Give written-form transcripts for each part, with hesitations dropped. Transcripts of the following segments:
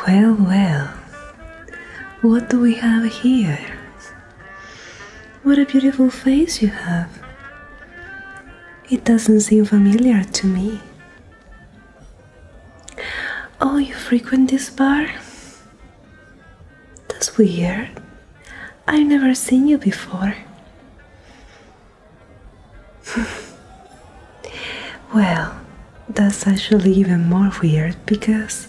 Well, well, what do we have here? What a beautiful face you have. It doesn't seem familiar to me. Oh, you frequent this bar? That's weird. I've never seen you before. Well, that's actually even more weird because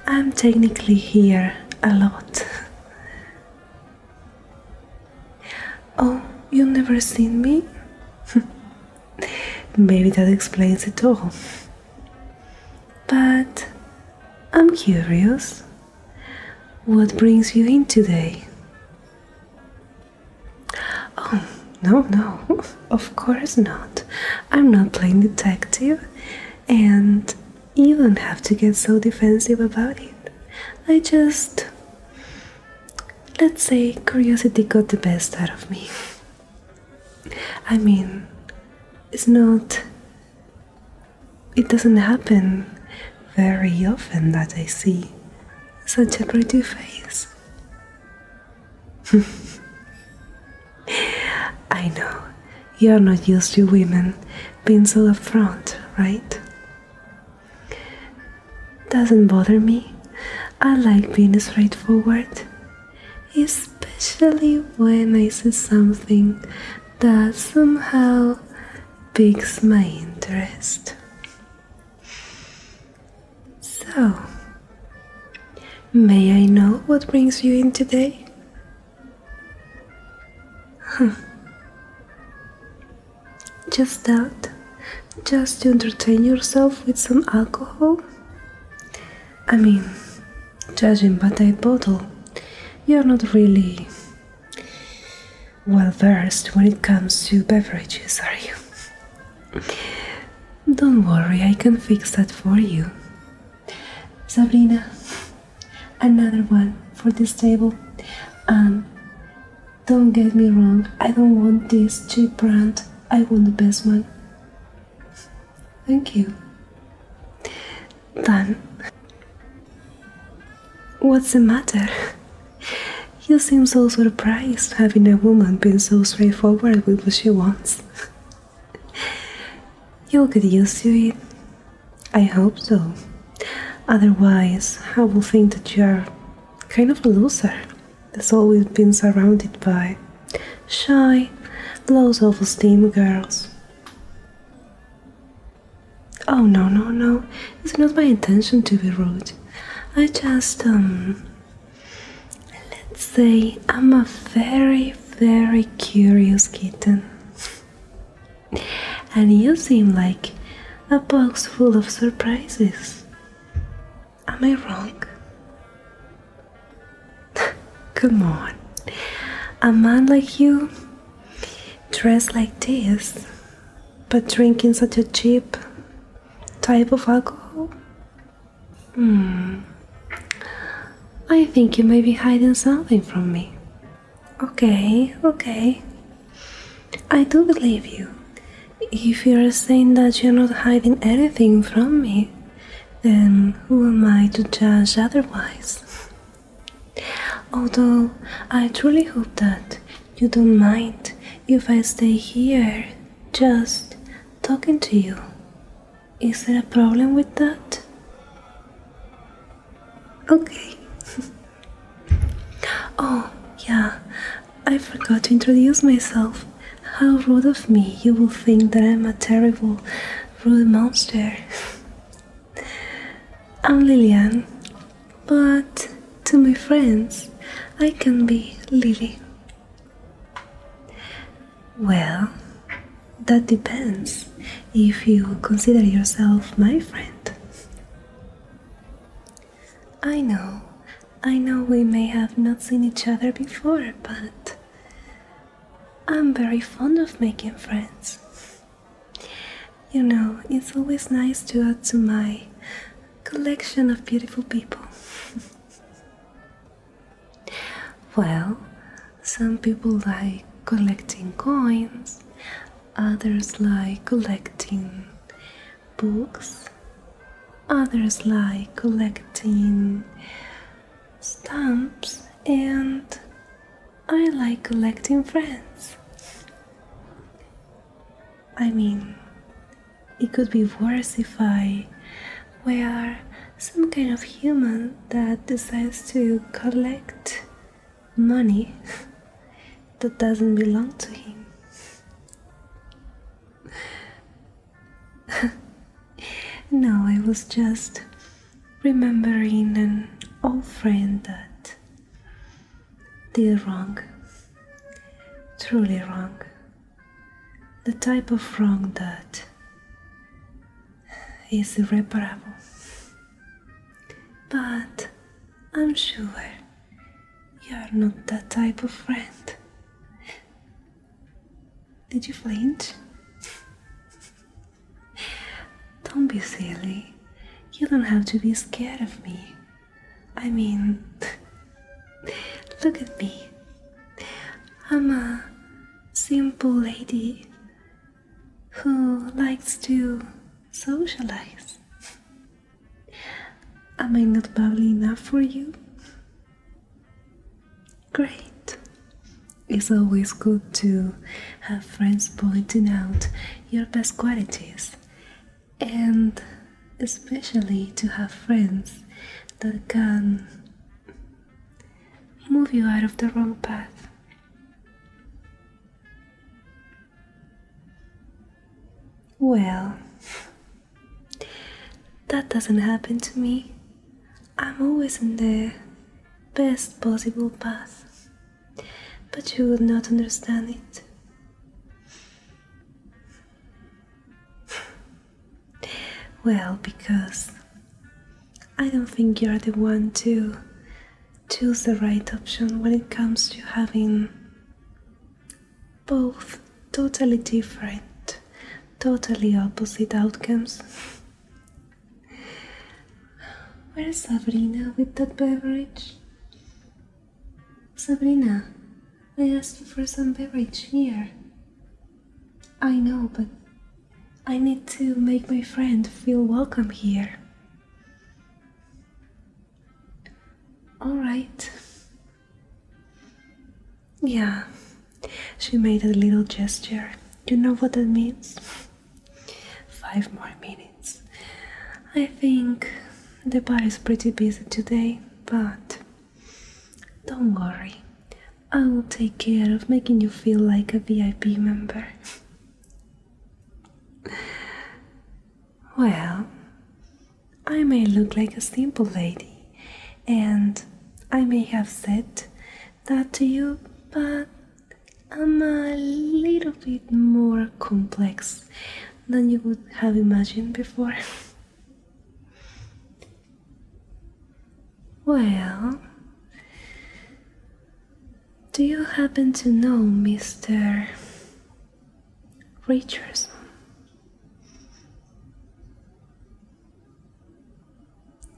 I'm technically here a lot. Oh, you've never seen me? Maybe that explains it all. But I'm curious. What brings you in today? Oh, no, of course not. I'm not playing detective, and you don't have to get so defensive about it. Let's say curiosity got the best out of me. I mean, it doesn't happen very often that I see such a pretty face. I know, you're not used to women being so upfront, right? Doesn't bother me. I like being straightforward, especially when I see something that somehow piques my interest. So, may I know what brings you in today? Just that? Just to entertain yourself with some alcohol? I mean, judging by that bottle, you're not really well versed when it comes to beverages, are you? Don't worry, I can fix that for you. Sabrina, another one for this table. And don't get me wrong, I don't want this cheap brand, I want the best one. Thank you. Done. What's the matter? You seem so surprised having a woman being so straightforward with what she wants. You'll get used to it. I hope so. Otherwise, I will think that you're kind of a loser that's always been surrounded by shy, low self-esteem girls. Oh, no. It's not my intention to be rude. I just, let's say I'm a very, very curious kitten. And you seem like a box full of surprises. Am I wrong? Come on. A man like you, dressed like this, but drinking such a cheap type of alcohol? I think you may be hiding something from me. Okay. I do believe you. If you're saying that you're not hiding anything from me, then who am I to judge otherwise? Although I truly hope that you don't mind if I stay here just talking to you. Is there a problem with that? Okay. Oh, yeah, I forgot to introduce myself. How rude of me. You will think that I'm a terrible, rude monster. I'm Lillian, but to my friends, I can be Lily. Well, that depends if you consider yourself my friend. I know we may have not seen each other before, but I'm very fond of making friends. You know, it's always nice to add to my collection of beautiful people. Well, some people like collecting coins, others like collecting books, Others like collecting stamps, and I like collecting friends. I mean, it could be worse if I were some kind of human that decides to collect money that doesn't belong to him. No, I was just remembering an old friend that did wrong, truly wrong, the type of wrong that is irreparable. But I'm sure you're not that type of friend. Did you flinch? Don't be silly. You don't have to be scared of me. I mean, look at me. I'm a simple lady who likes to socialize. Am I not bubbly enough for you? Great. It's always good to have friends pointing out your best qualities, and especially to have friends that can move you out of the wrong path. Well, that doesn't happen to me. I'm always in the best possible path, but you would not understand it. Well, because I don't think you're the one to choose the right option when it comes to having both totally different, totally opposite outcomes. Where's Sabrina with that beverage? Sabrina, I asked you for some beverage here. I know, but I need to make my friend feel welcome here. Alright. Yeah, she made a little gesture. You know what that means? 5 more minutes. I think the bar is pretty busy today, but don't worry. I will take care of making you feel like a VIP member. Well, I may look like a simple lady, and I may have said that to you, but I'm a little bit more complex than you would have imagined before. Well, do you happen to know Mr. Richardson?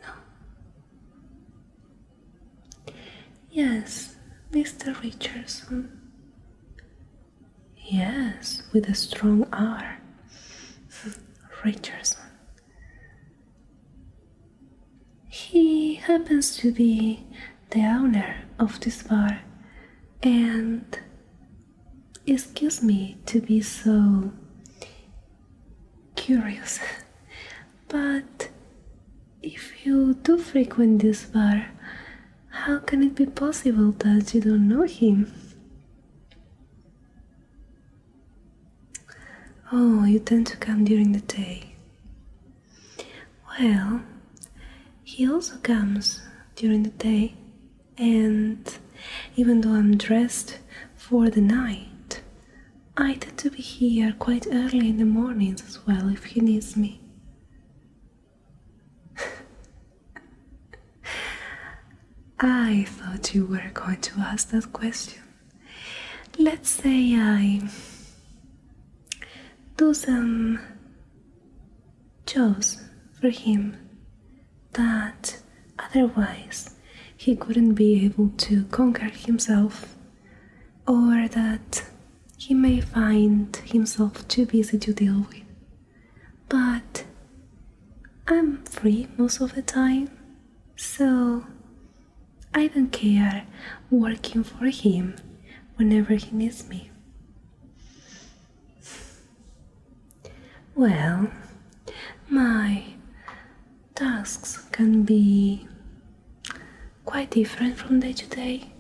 No. Yes, Mr. Richardson. Yes, with a strong R. Richardson. He happens to be the owner of this bar, and excuse me to be so curious, but if you do frequent this bar, how can it be possible that you don't know him? Oh, you tend to come during the day. Well, he also comes during the day, and even though I'm dressed for the night, I tend to be here quite early in the mornings as well if he needs me. I thought you were going to ask that question. Let's say I do some chores for him that otherwise he couldn't be able to conquer himself, or that he may find himself too busy to deal with. But I'm free most of the time, so I don't care working for him whenever he needs me. Well, my tasks can be quite different from day to day,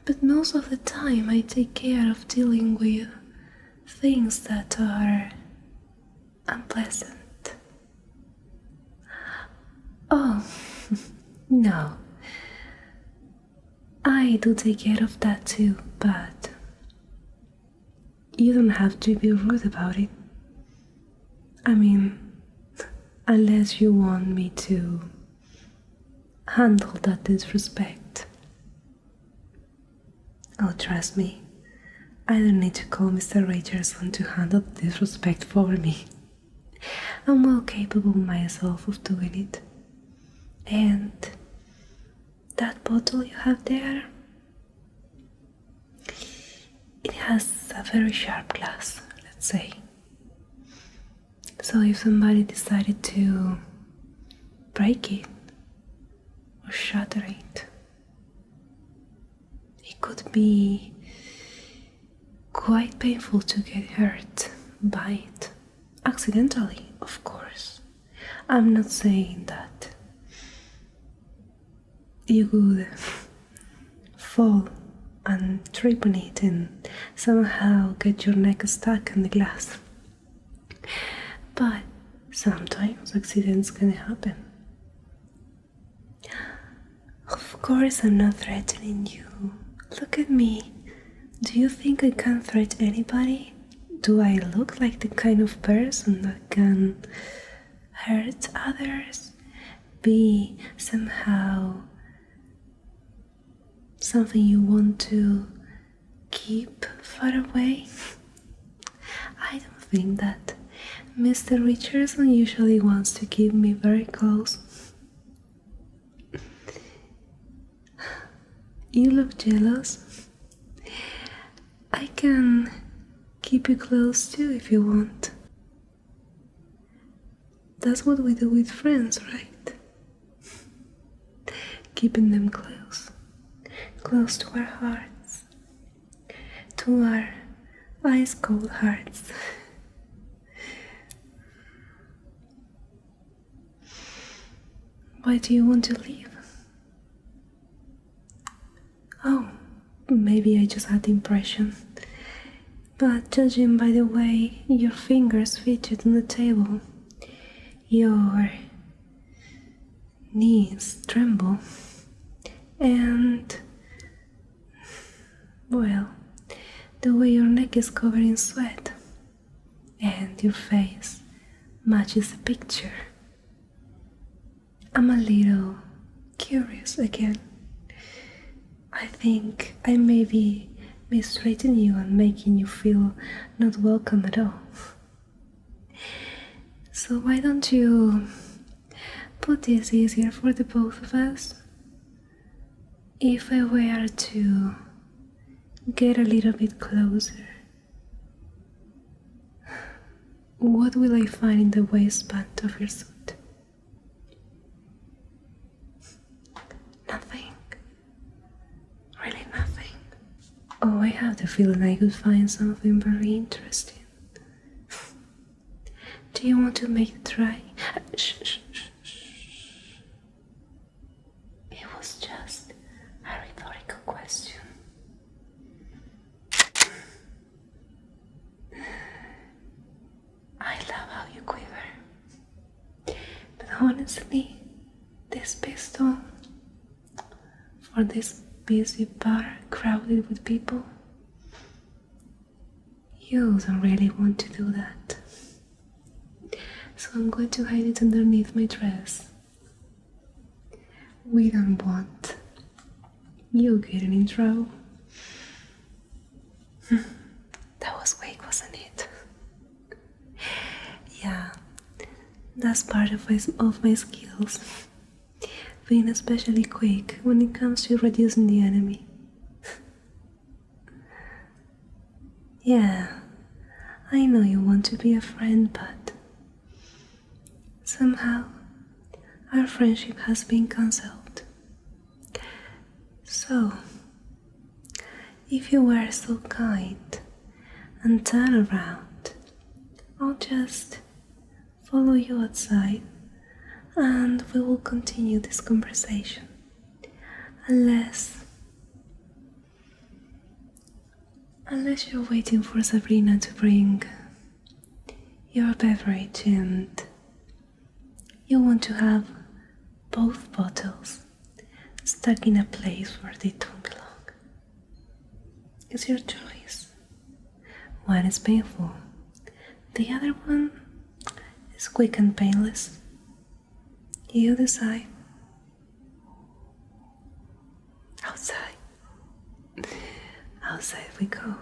but most of the time I take care of dealing with things that are unpleasant. Oh, no. I do take care of that too, but you don't have to be rude about it. I mean, unless you want me to handle that disrespect. Oh, trust me, I don't need to call Mr. Richardson to handle the disrespect for me. I'm well capable myself of doing it. And that bottle you have there, it has a very sharp glass, let's say. So if somebody decided to break it or shatter it, it could be quite painful to get hurt by it. Accidentally, of course. I'm not saying that you would fall and trip on it and somehow get your neck stuck in the glass. But sometimes accidents can happen. Of course, I'm not threatening you. Look at me. Do you think I can threaten anybody? Do I look like the kind of person that can hurt others? Be somehow something you want to keep far away? I don't think that. Mr. Richardson usually wants to keep me very close. You look jealous. I can keep you close too if you want. That's what we do with friends, right? Keeping them close. Close to our hearts. To our ice cold hearts. Why do you want to leave? Oh, maybe I just had the impression. But judging by the way your fingers fidget on the table, your knees tremble, and, well, the way your neck is covered in sweat, and your face matches the picture, I'm a little curious again. I think I may be mistreating you and making you feel not welcome at all. So why don't you put this easier for the both of us? If I were to get a little bit closer, what will I find in the waistband of your suit? Nothing. Really nothing. Oh, I have the feeling I could find something very interesting. Do you want to make it try? Shh, shh, shh, shh. It was just a rhetorical question. I love how you quiver. But honestly, this pistol, for this busy bar crowded with people, you don't really want to do that. So I'm going to hide it underneath my dress. We don't want you getting in trouble. That was quick, wasn't it? Yeah, that's part of my skills. Being especially quick when it comes to reducing the enemy. Yeah, I know you want to be a friend, but somehow our friendship has been cancelled. So, if you were so kind and turn around, I'll just follow you outside and we will continue this conversation. Unless you're waiting for Sabrina to bring your beverage and you want to have both bottles stuck in a place where they don't belong. It's your choice. One is painful, the other one is quick and painless. You decide. Outside. Outside we go.